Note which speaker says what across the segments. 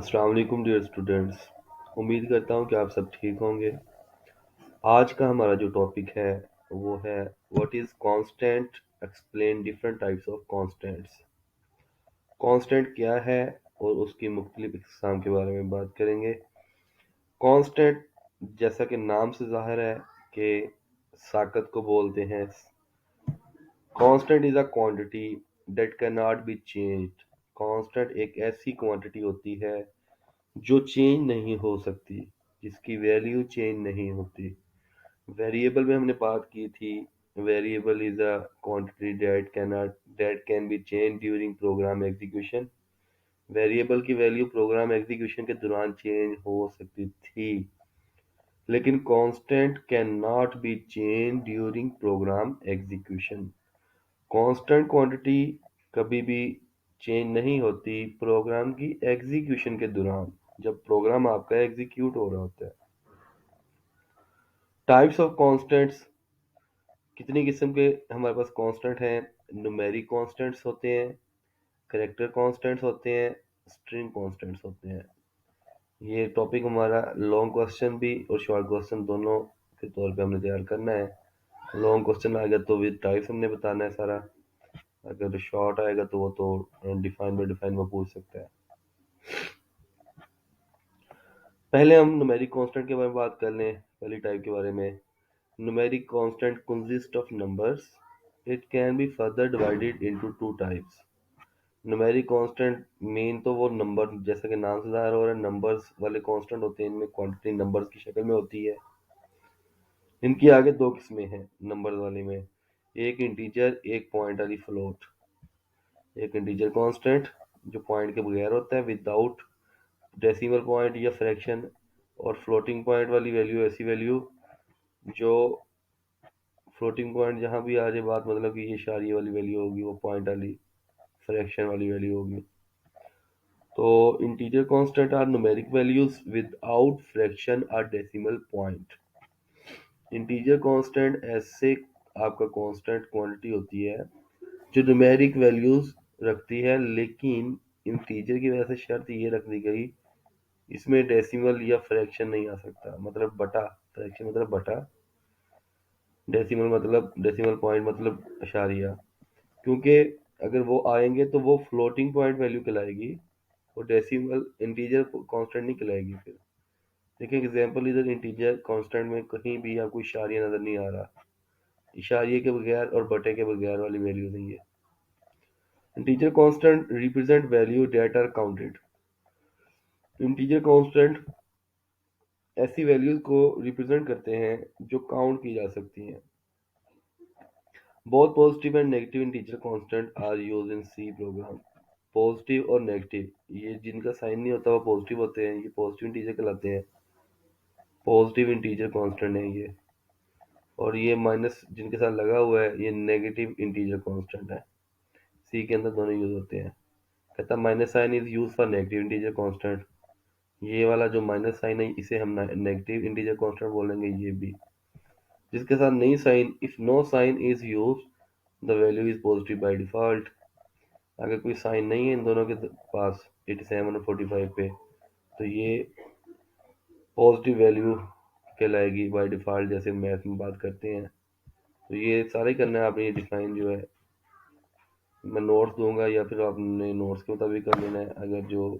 Speaker 1: अस्सलाम वालेकुम dear students. उम्मीद करता हूँ कि आप सब ठीक होंगे। आज का हमारा जो टॉपिक है वो है what is constant, explain different types of constants. Constant क्या है और उसकी मुख्तलिफ इकसाम के बारे में बात करेंगे। कांस्टेंट जैसा कि नाम से ज़ाहिर है कि साकत को बोलते हैं। Constant is a quantity that can not be changed. Constant एक ऐसी क्वांटिटी होती है जो चेंज नहीं हो सकती, जिसकी वैल्यू चेंज नहीं होती। वेरिएबल में हमने बात की थी, variable is a quantity that can be change during program execution. Variable की वैल्यू प्रोग्राम एग्जीक्यूशन के दौरान चेंज हो सकती थी, लेकिन constant can not be change during program execution. Constant quantity कभी भी चेंज नहीं होती प्रोग्राम की एग्जीक्यूशन के दौरान, जब प्रोग्राम आपका एग्जीक्यूट हो रहा होता है। टाइप्स ऑफ कांस्टेंट्स, कितनी किस्म के हमारे पास कांस्टेंट हैं। न्यूमेरिक कांस्टेंट्स होते हैं, कैरेक्टर कांस्टेंट्स होते हैं, स्ट्रिंग कांस्टेंट्स होते हैं। ये टॉपिक हमारा लॉन्ग क्वेश्चन भी और शॉर्ट क्वेश्चन दोनों के तौर पे हमने तैयार करना है। लॉन्ग क्वेश्चन आएगा तो विद टाइप्स हमने बताना है सारा। अगर शॉर्ट आएगा तो वो तो डिफाइन बाय डिफाइन वो पूछ सकता है। पहले हम न्यूमेरिक कांस्टेंट के बारे में बात कर लें, पहली टाइप के बारे में। Numeric constant consists of numbers. It can be further divided into two types. Numeric constant main तो वो नंबर, जैसा कि नाम से ज़ाहिर हो रहा है, नंबर्स वाले कांस्टेंट होते हैं। इनमें क्वांटिटी नंबर्स की शक्ल में होती है। इनकी आगे दो किस्में हैं नंबर वाले में, एक इंटीजर, एक पॉइंट वाली फ्लोट। एक इंटीजर कांस्टेंट जो पॉइंट के बगैर होता है, विदाउट डेसिमल पॉइंट या फ्रैक्शन। और फ्लोटिंग पॉइंट वाली वैल्यू ऐसी वैल्यू जो फ्लोटिंग पॉइंट जहाँ भी आ जाए बात, मतलब कि ये इशारिये वाली वैल्यू होगी, वो पॉइंट वाली फ्रैक्शन वाली वैल्यू होगी। तो integer constant are numeric values without fraction और डेसिमल पॉइंट। इंटीजर कांस्टेंट ऐसे आपका कांस्टेंट क्वांटिटी होती है जो न्यूमेरिक वैल्यूज रखती है, लेकिन इंटीजर की वजह से शर्त ये रख दी गई, इसमें डेसिमल या फ्रैक्शन नहीं आ सकता। मतलब बटा, फ्रैक्शन मतलब बटा, डेसिमल मतलब डेसिमल पॉइंट मतलब इशारिया। क्योंकि अगर वो आएंगे तो वो फ्लोटिंग पॉइंट वैल्यू कहलाएगी, वो डेसिमल इंटीजर कांस्टेंट नहीं कहलाएगी। फिर देखिए एग्जांपल, इधर इंटीजर कांस्टेंट में कहीं भी आपको इशारिया नजर नहीं आ रहा। इशारिये के बगैर और बटे के बगैर वाली वैल्यू नहीं है। Integer constant represent value that are counted. Integer constant ऐसी वैल्यूज को रिप्रेजेंट करते हैं जो काउंट की जा सकती हैं। Both positive and negative integer constant are used in C program. Positive और नेगेटिव, ये जिनका साइन नहीं होता वो पॉजिटिव होते हैं, ये पॉजिटिव इंटीजर कहलाते हैं। पॉजिटिव इंटीजर कांस्टेंट है ये। और ये माइनस जिनके साथ लगा हुआ है ये नेगेटिव इंटीजर कांस्टेंट है। सी के अंदर दोनों यूज होते हैं। कहता minus sign is use for negative integer constant. ये वाला जो माइनस साइन है इसे हम नेगेटिव इंटीजर कांस्टेंट बोलेंगे। ये भी जिसके साथ नहीं sign, if no sign is use the value is positive by default. अगर कोई साइन नहीं है इन दोनों के पास 87 और 45 पे, तो ये पॉजिटिव वैल्यू कहलाएगी बाय डिफ़ॉल्ट, जैसे मैथ में बात करते हैं। तो ये सारे करना है आपने, ये डिफाइन जो है मैं नोट्स दूंगा या फिर आपने नोट्स के मुताबिक कर लेना है, अगर जो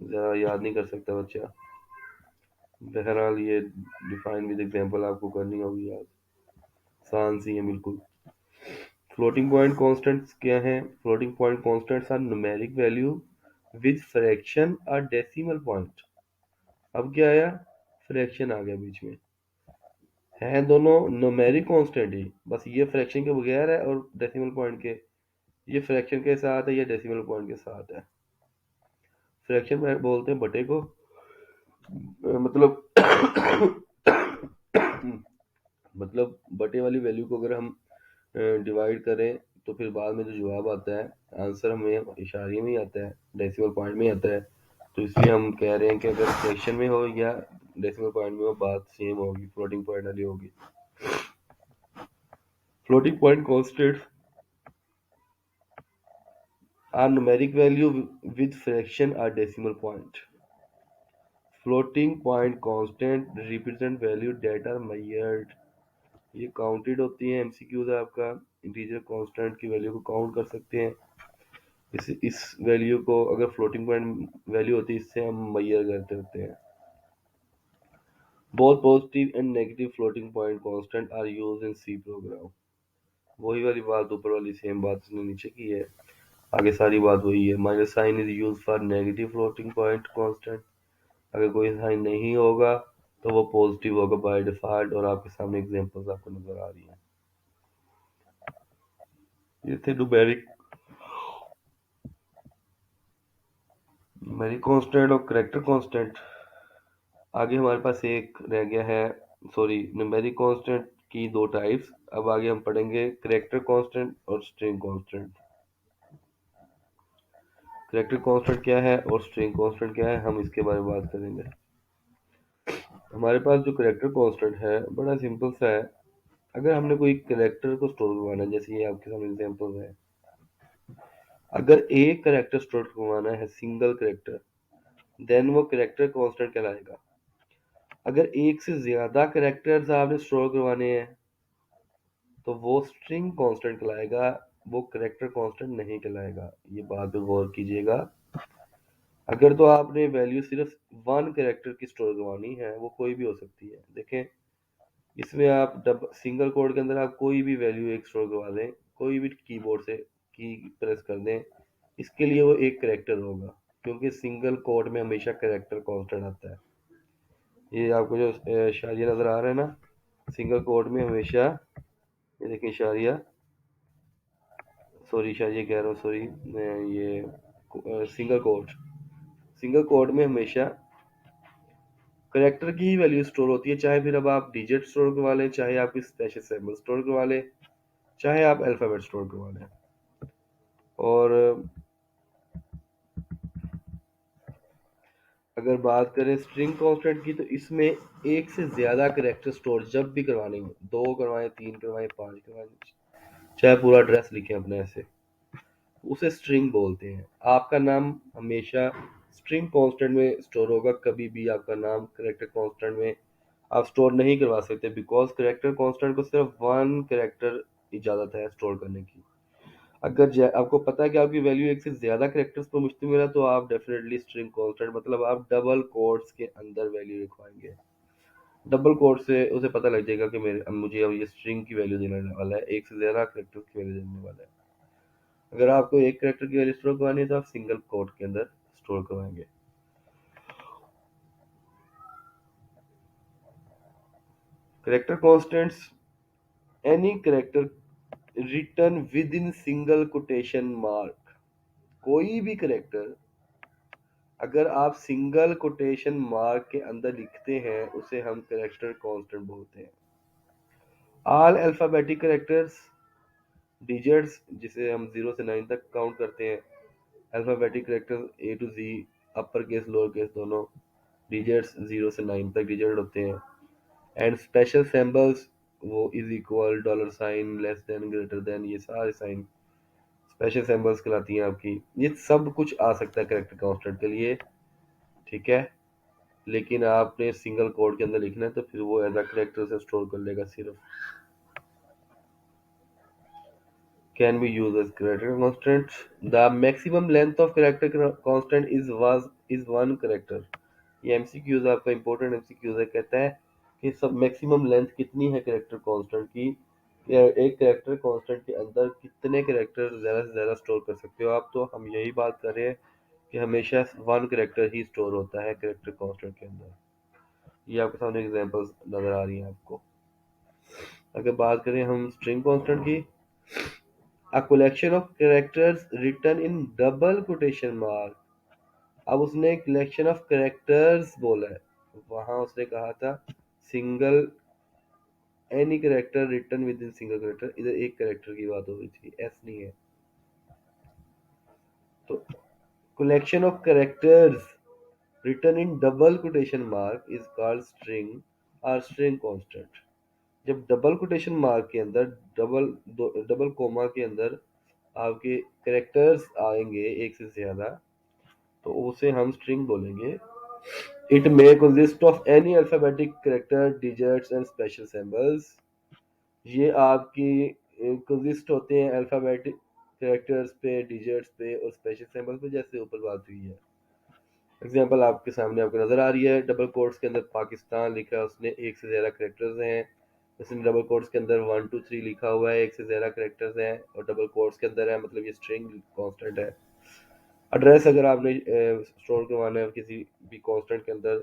Speaker 1: ज़रा याद नहीं कर सकता बच्चा। बहरहाल ये डिफाइन विद एग्जांपल आपको करनी होगी याद, आसान सी है बिल्कुल। फ्लोटिंग पॉइंट कांस्टेंट्स क्या हैं? Floating point constants are numeric value with fraction और डेसिमल पॉइंट। अब क्या आया? फ्रैक्शन आ गया बीच में। हैं दोनों न्यूमेरिक कांस्टेंट ही, बस ये फ्रैक्शन के बगैर है और डेसिमल पॉइंट के, ये फ्रैक्शन के साथ है या डेसिमल पॉइंट के साथ है। फ्रैक्शन में बोलते हैं बटे को, मतलब मतलब बटे वाली वैल्यू को अगर हम डिवाइड करें तो फिर बाद में जो जवाब आता है, आंसर हमें इशारे में ही आता है, डेसिमल पॉइंट में ही आता है। तो इसलिए हम कह रहे हैं कि अगर फ्रैक्शन में हो या डेसिमल पॉइंट में हो, बात सेम होगी, फ्लोटिंग पॉइंट वाली होगी। Floating point constant Our numeric value with fraction or decimal point. Floating point constant represent value that are measured. ये काउंटेड होती है एमसीक्यूज आपका इंटीजर कांस्टेंट की वैल्यू को काउंट कर सकते हैं। इस वैल्यू को अगर फ्लोटिंग पॉइंट वैल्यू होती है इससे हम मेजर करते होते हैं। Both positive and negative floating point constant are used in C program. वही वाली बात ऊपर वाली सेम बात इसने नीचे की है, आगे सारी बात वही है। Minus sign is use for negative floating point constant. अगर कोई साइन नहीं होगा तो वो पॉजिटिव होगा बाय डिफॉल्ट, और आपके सामने एग्जांपल्स आपको नजर आ रही हैं। ये थे न्यूमेरिक न्यूमेरिक कांस्टेंट और कैरेक्टर कांस्टेंट। आगे हमारे पास एक रह गया है, सॉरी, न्यूमेरिक कांस्टेंट की दो टाइप्स। अब आगे हम पढ़ेंगे कैरेक्टर कांस्टेंट और स्ट्रिंग कांस्टेंट। कैरेक्टर कांस्टेंट क्या है और स्ट्रिंग कांस्टेंट क्या है, हम इसके बारे में बात करेंगे। हमारे पास जो कैरेक्टर कांस्टेंट है बड़ा सिंपल सा है। अगर हमने कोई कैरेक्टर को स्टोर करवाना है, जैसे ये आपके सामने एग्जांपल है, अगर एक कैरेक्टर स्टोर करवाना है सिंगल कैरेक्टर, देन वो कैरेक्टर कांस्टेंट कहलाएगा। अगर एक से ज्यादा कैरेक्टर्स आपने स्टोर करवाने हैं तो वो स्ट्रिंग कांस्टेंट कहलाएगा, वो कैरेक्टर कांस्टेंट नहीं कहलाएगा। ये बात पे गौर कीजिएगा। अगर तो आपने वैल्यू सिर्फ वन कैरेक्टर की स्टोर करवानी है, वो कोई भी हो सकती है। देखें, इसमें आप सिंगल कोड के अंदर आप कोई भी वैल्यू एक स्टोर करवा दें, कोई भी कीबोर्ड से की प्रेस कर दें, इसके लिए वो एक कैरेक्टर होगा, क्योंकि सिंगल कोड में हमेशा कैरेक्टर कांस्टेंट आता है। ये आपको जो इशारिया नजर आ रहा है ना, सिंगल कोड में हमेशा, ये देखिए इशारिया, सॉरी इशारिया कह रहा हूँ, सॉरी, ये सिंगल कोड में हमेशा करेक्टर की ही वैल्यू स्टोर होती है। चाहे फिर अब आप डिजिट स्टोर करवा लें, चाहे आप स्पेशल सिंबल स्टोर करवा लें, चाहे आप अल्फाबेट स्टोर करवा लें। और अगर बात करें स्ट्रिंग कांस्टेंट की, तो इसमें एक से ज्यादा करेक्टर स्टोर जब भी करवाने हो, दो करवाएं, तीन करवाएं, पांच करवाएं, चाहे पूरा एड्रेस लिखें अपने ऐसे, उसे स्ट्रिंग बोलते हैं। आपका नाम हमेशा स्ट्रिंग कांस्टेंट में स्टोर होगा, कभी भी आपका नाम करेक्टर कांस्टेंट में आप स्टोर नहीं करवा सकते, बिकॉज करेक्टर कांस्टेंट को सिर्फ वन करेक्टर इजाजत है स्टोर करने की। अगर आपको पता है कि आपकी वैल्यू एक से ज्यादा करेक्टर्स पर मुश्तमिल है, तो आप डेफिनेटली स्ट्रिंग कांस्टेंट, मतलब आप डबल कोट्स के अंदर वैल्यू लिखवाएंगे। डबल कोट से उसे पता लग जाएगा कि मुझे अब ये स्ट्रिंग की वैल्यू देने वाला है, एक से ज्यादा करेक्टर्स की वैल्यू देने वाला है। अगर आपको एक करेक्टर की वैल्यू स्टोर करवानी है तो आप सिंगल कोट के अंदर स्टोर करवाएंगे। Character constants, any character return with in single quotation mark. कोई भी करेक्टर अगर आप सिंगल कोटेशन मार्क के अंदर लिखते हैं, उसे हम करेक्टर कांस्टेंट बोलते हैं। ऑल अल्फाबेटिक करेक्टर्स, डिजिट्स जिसे हम 0 से 9 तक काउंट करते हैं, alphabetic characters A to G, upper case lower case दोनों, डिजिट्स 0 से 9 तक डिजिट होते हैं। एंड स्पेशल सिंबल्स, वो is equal, dollar sign, less than, greater than, ये सारे साइन स्पेशल सिंबल्स कहलाती हैं आपकी। ये सब कुछ आ सकता है करेक्टर कांस्टेंट के लिए, ठीक है। लेकिन आपने सिंगल कोड के अंदर लिखना है तो फिर वो एज अ करेक्टर से स्टोर कर लेगा सिर्फ। Can be use as character constant. The maximum length of character constant is one character. ये एमसीक्यूज आपका इंपॉर्टेंट एमसीक्यूज है, कहता है कि सब मैक्सिमम लेंथ कितनी है करेक्टर कांस्टेंट की, एक करेक्टर कांस्टेंट के अंदर कितने करेक्टर ज्यादा से ज्यादा स्टोर कर सकते हो आप। तो हम यही बात कर रहे हैं कि हमेशा वन करेक्टर ही स्टोर होता है करेक्टर कांस्टेंट के अंदर। ये आपके सामने एग्जांपल्स नजर आ रही हैं आपको। अगर बात करें हम स्ट्रिंग कांस्टेंट की, a collection of characters written in double quotation mark. अब उसने कलेक्शन ऑफ कैरेक्टर्स बोला है, वहां उसने कहा था single, any character written with in single character, इधर एक कैरेक्टर की बात हो रही थी, एस नहीं है। तो collection of characters written in double quotation mark is called string और स्ट्रिंग कांस्टेंट। जब डबल कोटेशन मार्क के अंदर, डबल डबल कोमा के अंदर आपके कैरेक्टर्स आएंगे एक से ज़्यादा, तो उसे हम स्ट्रिंग बोलेंगे। It may consist of any alphabetic character, digits and special symbols. ये आपकी कंसिस्ट होते हैं अल्फाबेटिक कैरेक्टर्स पे, डिजिट्स पे और स्पेशल सिंबल पे, जैसे ऊपर बात हुई है। एग्जांपल आपके सामने आपको नज़र आ रही है, डबल कोट्स के अंदर पाकिस्तान लिखा है, उसने एक से ज़्यादा कैरेक्टर्स हैं। इसमें डबल कोट्स के अंदर 1 2 3 लिखा हुआ है, एक से ज़्यादा कैरेक्टर्स हैं और डबल कोट्स के अंदर है, मतलब ये स्ट्रिंग कांस्टेंट है। एड्रेस अगर आपने स्टोर करवाना है किसी भी कांस्टेंट के अंदर,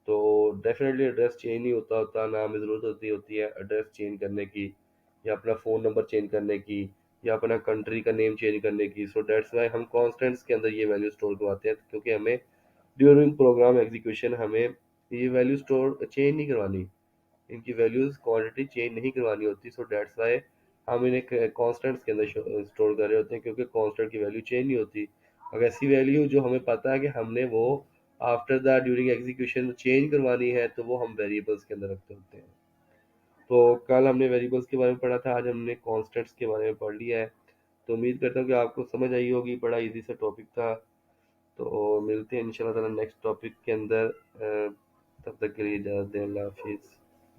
Speaker 1: तो डेफिनेटली एड्रेस चेंज नहीं होता होता, ना हमें ज़रूरत होती है एड्रेस चेंज करने की, या अपना फ़ोन नंबर चेंज करने की, या अपना कंट्री का नेम चेंज करने की। सो दैट्स वाई हम कॉन्स्टेंट्स के अंदर ये वैल्यू स्टोर करवाते हैं, क्योंकि हमें ड्यूरिंग प्रोग्राम एग्जीक्यूशन हमें ये वैल्यू स्टोर चेंज नहीं करवानी, इनकी वैल्यूज क्वांटिटी चेंज नहीं करवानी होती। सो दैट्स वाई हम इन्हें कॉन्स्टेंट्स के अंदर स्टोर कर रहे होते हैं, क्योंकि कांस्टेंट की वैल्यू चेंज नहीं होती। अगर ऐसी वैल्यू जो हमें पता है कि हमने वो after the during execution change करवानी है, तो वो हम वेरिएबल्स के अंदर रखते होते हैं। तो कल हमने वेरिएबल्स के बारे में पढ़ा था, आज हमने कॉन्स्टेंट्स के बारे में पढ़ लिया है। तो उम्मीद करता हूँ कि आपको समझ आई होगी, बड़ा इजी सा टॉपिक था। तो मिलते हैं इंशाल्लाह ताला नेक्स्ट टॉपिक के अंदर। तब तक के लिए इजाज़त दें, अल्लाह हाफिज़।